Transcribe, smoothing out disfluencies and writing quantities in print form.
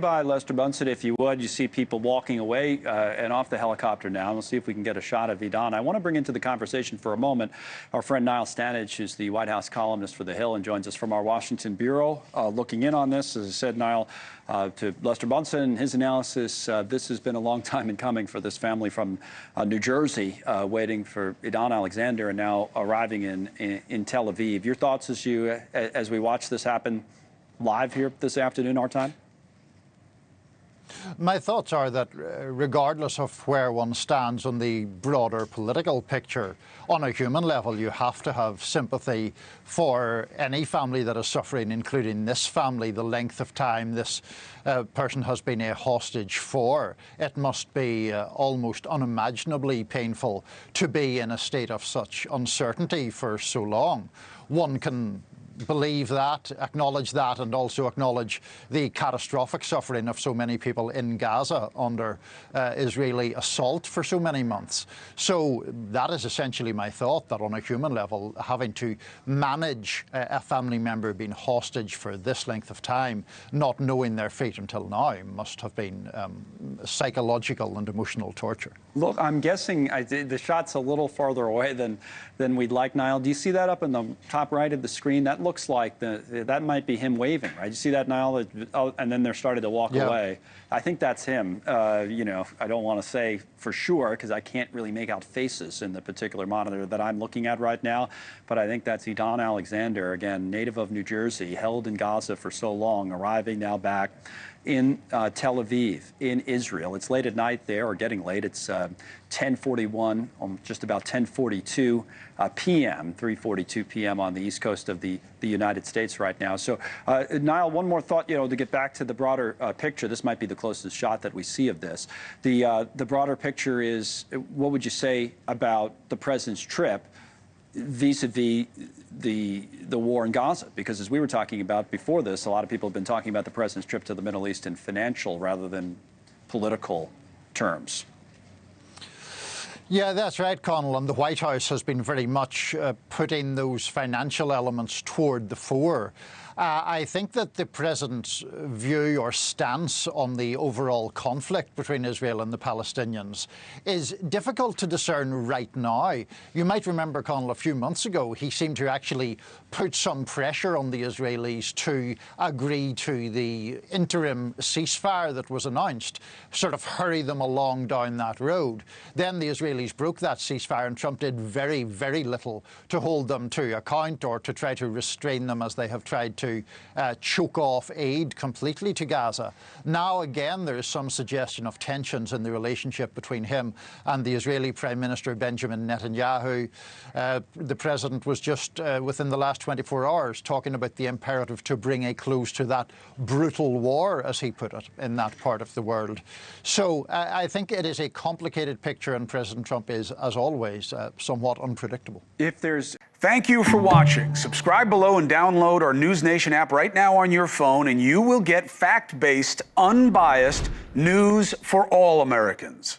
By Lester Bunsen, if you would. You see people walking away and off the helicopter now. We'll see if we can get a shot of Edan. I want to bring into the conversation for a moment our friend Niall Stanage, who's the White House columnist for The Hill and joins us from our Washington bureau. Looking in on this, as I said, Niall, to Lester Bunsen, his analysis, this has been a long time in coming for this family from New Jersey, waiting for Edan Alexander and now arriving in Tel Aviv. Your thoughts as we watch this happen live here this afternoon, our time? My thoughts are that regardless of where one stands on the broader political picture, on a human level, you have to have sympathy for any family that is suffering, including this family, the length of time this person has been a hostage for. It must be almost unimaginably painful to be in a state of such uncertainty for so long. One can believe that, acknowledge that, and also acknowledge the catastrophic suffering of so many people in Gaza under Israeli assault for so many months. So that is essentially my thought, that on a human level, having to manage a family member being hostage for this length of time, not knowing their fate until now, must have been psychological and emotional torture. Look, I'm guessing the shot's a little farther away than we'd like, Niall. Do you see that up in the top right of the screen? That looks like that might be him waving, right? You see that, Niall? And then they're starting to walk away. I think that's him. You know, I don't want to say for sure because I can't really make out faces in the particular monitor that I'm looking at right now. But I think that's Edan Alexander, again, native of New Jersey, held in Gaza for so long, arriving now back in Tel Aviv, in Israel. It's late at night there, or getting late. It's 10:41, just about 10:42 p.m., 3:42 p.m. on the east coast of the United States right now. So, Niall, one more thought, you know, to get back to the broader picture. This might be the closest shot that we see of this. The broader picture is, what would you say about the president's trip vis-a-vis the war in Gaza? Because as we were talking about before this, a lot of people have been talking about the president's trip to the Middle East in financial rather than political terms. Yeah, that's right, Connell. And the White House has been very much putting those financial elements toward the fore. I think that the president's view or stance on the overall conflict between Israel and the Palestinians is difficult to discern right now. You might remember, Connell, a few months ago, he seemed to actually put some pressure on the Israelis to agree to the interim ceasefire that was announced, sort of hurry them along down that road. Then the Israelis broke that ceasefire, and Trump did very, very little to hold them to account or to try to restrain them as they have tried to choke off aid completely to Gaza. Now again there is some suggestion of tensions in the relationship between him and the Israeli Prime Minister Benjamin Netanyahu. The president was just within the last 24 hours talking about the imperative to bring a close to that brutal war, as he put it, in that part of the world. So I think it is a complicated picture, and President Trump is, as always, somewhat unpredictable. Thank you for watching. Subscribe below and download our NewsNation app right now on your phone, and you will get fact-based, unbiased news for all Americans.